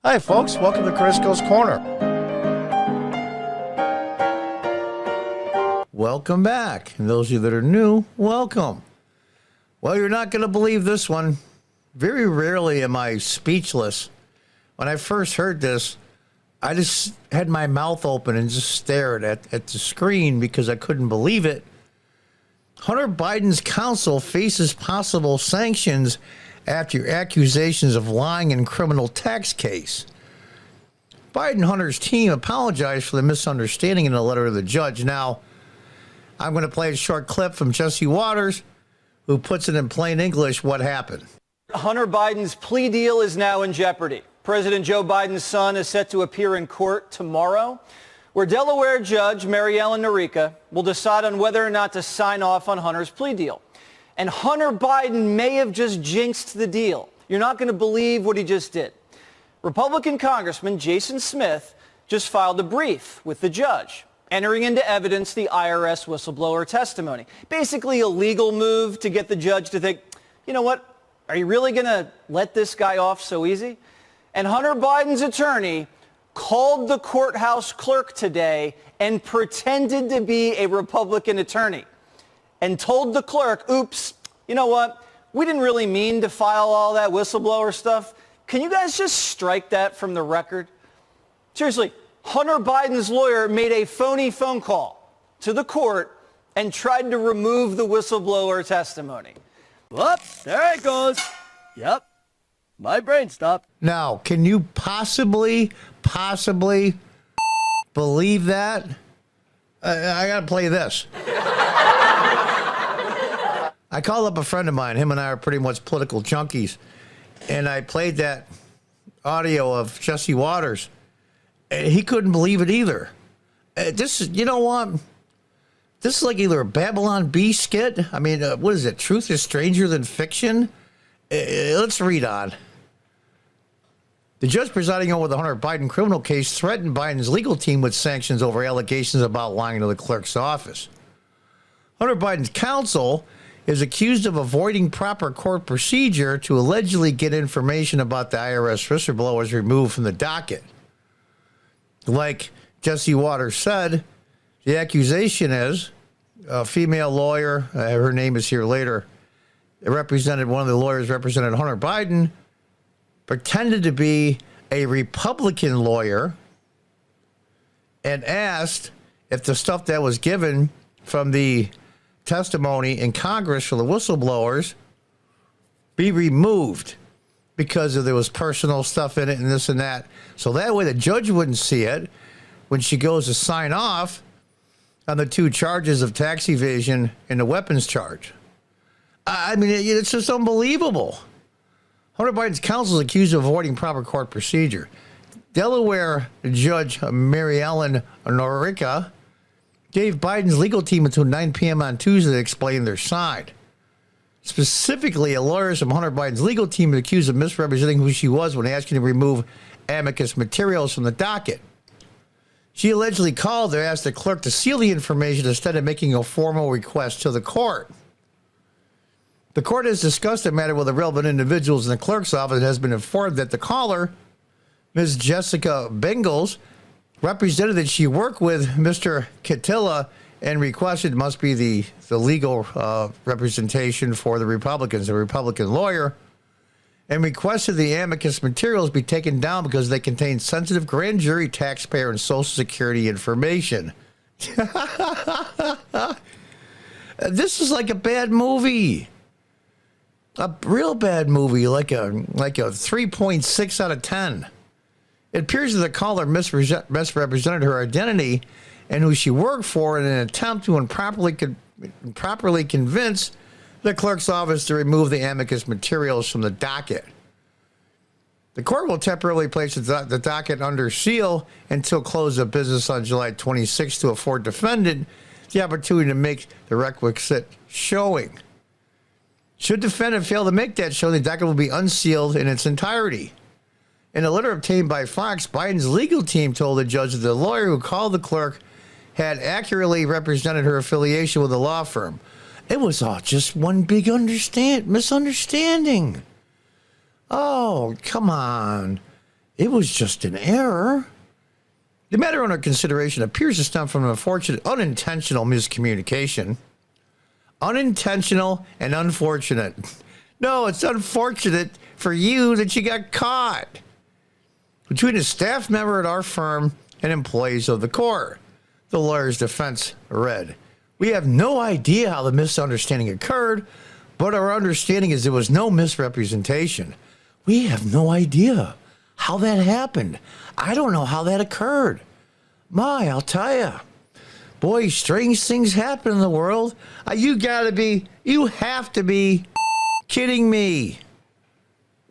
Hi, folks. Welcome to Crisco's Corner. Welcome back. And those of you that are new, welcome. Well, you're not going to believe this one. Very rarely am I speechless. When I first heard this, I just had my mouth open and just stared at the screen because I couldn't believe it. Hunter Biden's counsel faces possible sanctions after accusations of lying in criminal tax case. Biden-Hunter's team apologized for the misunderstanding in a letter to the judge. Now, I'm going to play a short clip from Jesse Watters, who puts it in plain English what happened. Hunter Biden's plea deal is now in jeopardy. President Joe Biden's son is set to appear in court tomorrow, where Delaware Judge Mary Ellen Noreika will decide on whether or not to sign off on Hunter's plea deal. And Hunter Biden may have just jinxed the deal. You're not going to believe what he just did. Republican Congressman Jason Smith just filed a brief with the judge, entering into evidence the IRS whistleblower testimony. Basically a legal move to get the judge to think, you know what, are you really going to let this guy off so easy? And Hunter Biden's attorney called the courthouse clerk today and pretended to be a Republican attorney and told the clerk, oops, you know what, we didn't really mean to file all that whistleblower stuff. Can you guys just strike that from the record? Seriously, Hunter Biden's lawyer made a phony phone call to the court and tried to remove the whistleblower testimony. Whoops, there it goes. Yep, my brain stopped. Now, can you possibly believe that? I got to play this. I called up a friend of mine. Him and I are pretty much political junkies. And I played that audio of Jesse Watters. And he couldn't believe it either. This is, you know what? This is like either a Babylon Bee skit. I mean, what is it? Truth is stranger than fiction? Let's read on. The judge presiding over the Hunter Biden criminal case threatened Biden's legal team with sanctions over allegations about lying to the clerk's office. Hunter Biden's counsel is accused of avoiding proper court procedure to allegedly get information about the IRS whistleblowers removed from the docket. Like Jesse Watters said, the accusation is a female lawyer, her name is here later, one of the lawyers represented Hunter Biden, pretended to be a Republican lawyer and asked if the stuff that was given from the testimony in Congress for the whistleblowers be removed because there was personal stuff in it and this and that. So that way the judge wouldn't see it when she goes to sign off on the two charges of tax evasion and the weapons charge. I mean, it's just unbelievable. Hunter Biden's counsel is accused of avoiding proper court procedure. Delaware Judge Mary Ellen Noreika gave Biden's legal team until 9 p.m. on Tuesday to explain their side. Specifically, a lawyer from Hunter Biden's legal team is accused of misrepresenting who she was when asking to remove amicus materials from the docket. She allegedly called to ask the clerk to seal the information instead of making a formal request to the court. The court has discussed the matter with the relevant individuals in the clerk's office and has been informed that the caller, Ms. Jessica Bengals, represented that she worked with Mr. Kitilla and requested must be the legal representation for the Republicans, a Republican lawyer, and requested the amicus materials be taken down because they contain sensitive grand jury, taxpayer, and Social Security information. This is like a bad movie. A real bad movie, like a 3.6 out of 10. It appears that the caller misrepresented her identity and who she worked for in an attempt to improperly convince the clerk's office to remove the amicus materials from the docket. The court will temporarily place the docket under seal until close of business on July 26 to afford defendant the opportunity to make the requisite showing. Should defendant fail to make that showing, the docket will be unsealed in its entirety. In a letter obtained by Fox, Biden's legal team told the judge that the lawyer who called the clerk had accurately represented her affiliation with the law firm. It was all just one big misunderstanding. Oh, come on. It was just an error. The matter under consideration appears to stem from an unfortunate, unintentional miscommunication. Unintentional and unfortunate. No, it's unfortunate for you that you got caught. Between a staff member at our firm and employees of the court, the lawyer's defense read. We have no idea how the misunderstanding occurred, but our understanding is there was no misrepresentation. We have no idea how that happened. I don't know how that occurred. I'll tell you. Boy, strange things happen in the world. You have to be kidding me.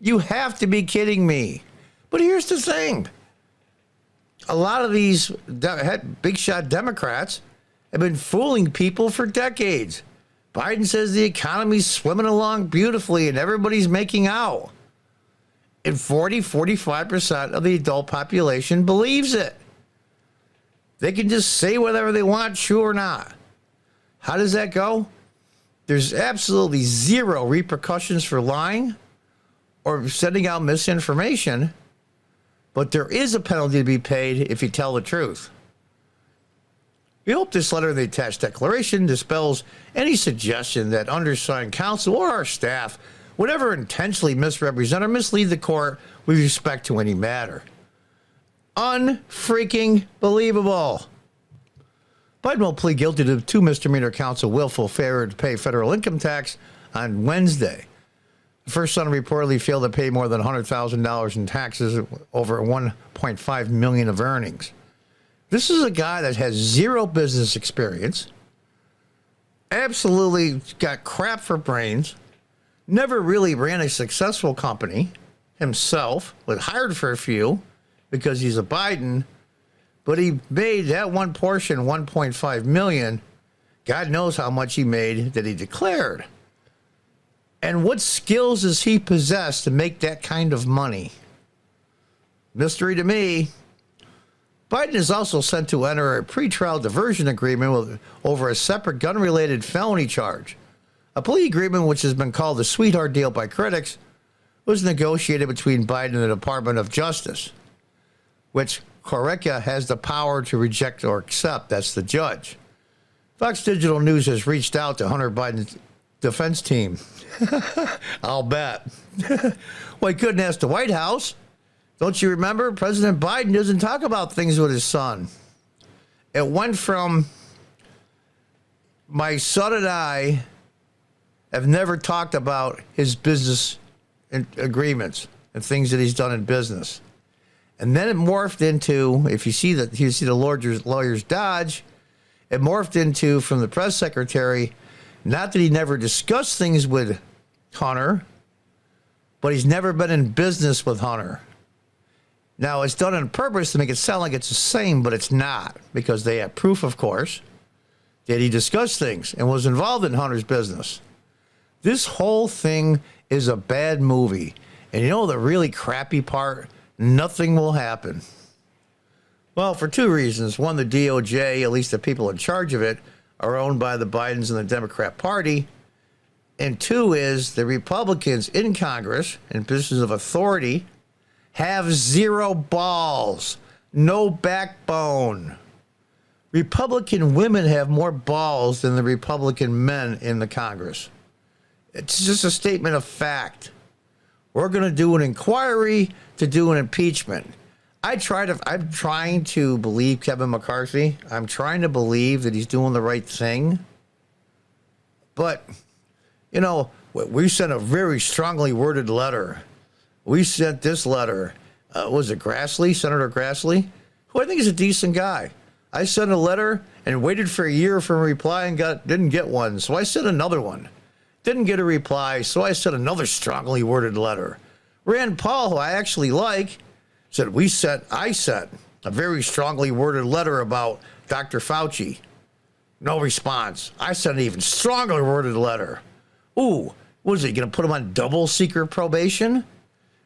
You have to be kidding me. But here's the thing. A lot of these big shot Democrats have been fooling people for decades. Biden says the economy's swimming along beautifully and everybody's making out. And 45% of the adult population believes it. They can just say whatever they want, true or not. How does that go? There's absolutely zero repercussions for lying or sending out misinformation, but there is a penalty to be paid if you tell the truth. We hope this letter in the attached declaration dispels any suggestion that undersigned counsel or our staff would ever intentionally misrepresent or mislead the court with respect to any matter. Unfreaking believable. Biden will plead guilty to 2 misdemeanor counts of willful failure to pay federal income tax on Wednesday. The first son reportedly failed to pay more than $100,000 in taxes over $1.5 million of earnings. This is a guy that has zero business experience, absolutely got crap for brains, never really ran a successful company himself, was hired for a few because he's a Biden, but he made that one portion, $1.5 million. God knows how much he made that he declared. And what skills does he possess to make that kind of money? Mystery to me. Biden is also sent to enter a pretrial diversion agreement over a separate gun-related felony charge. A plea agreement, which has been called the sweetheart deal by critics, was negotiated between Biden and the Department of Justice, which Correca has the power to reject or accept. That's the judge. Fox Digital News has reached out to Hunter Biden's defense team. I'll bet. Well, he couldn't ask the White House. Don't you remember? President Biden doesn't talk about things with his son. It went from, my son and I have never talked about his business agreements and things that he's done in business. And then it morphed into, if you see the lawyers dodge, it morphed into, from the press secretary, not that he never discussed things with Hunter, but he's never been in business with Hunter. Now, it's done on purpose to make it sound like it's the same, but it's not, because they have proof, of course, that he discussed things and was involved in Hunter's business. This whole thing is a bad movie. And you know the really crappy part? Nothing will happen. Well, for 2 reasons. One, the DOJ, at least the people in charge of it, are owned by the Bidens and the Democrat Party. And 2 is the Republicans in Congress, in positions of authority, have zero balls, no backbone. Republican women have more balls than the Republican men in the Congress. It's just a statement of fact. We're going to do an inquiry to do an impeachment. I'm trying to believe Kevin McCarthy. I'm trying to believe that he's doing the right thing. But, you know, we sent a very strongly worded letter. We sent this letter. Was it Grassley, Senator Grassley, who I think is a decent guy. I sent a letter and waited for a year for a reply and didn't get one. So I sent another one. Didn't get a reply, so I sent another strongly worded letter. Rand Paul, who I actually like, said I sent a very strongly worded letter about Dr. Fauci. No response. I sent an even stronger worded letter. Ooh, what is he going to put him on double secret probation?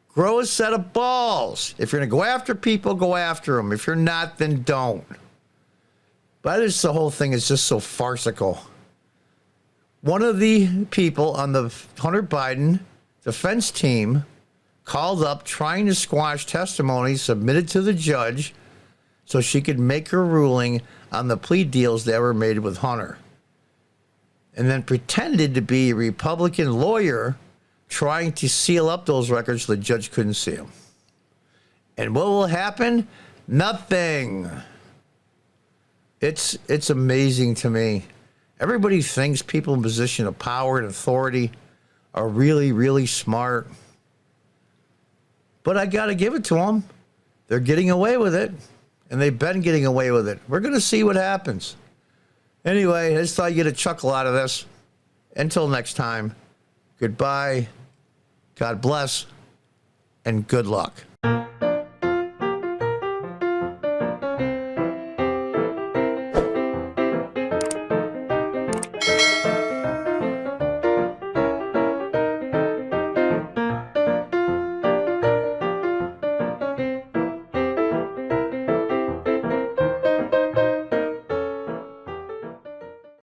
Grow a set of balls. If you're going to go after people, go after them. If you're not, then don't. But the whole thing is just so farcical. One of the people on the Hunter Biden defense team called up trying to squash testimony submitted to the judge so she could make her ruling on the plea deals that were made with Hunter. And then pretended to be a Republican lawyer trying to seal up those records so the judge couldn't see them. And what will happen? Nothing. It's amazing to me. Everybody thinks people in position of power and authority are really, really smart. But I got to give it to them. They're getting away with it, and they've been getting away with it. We're going to see what happens. Anyway, I just thought you'd get a chuckle out of this. Until next time, goodbye, God bless, and good luck.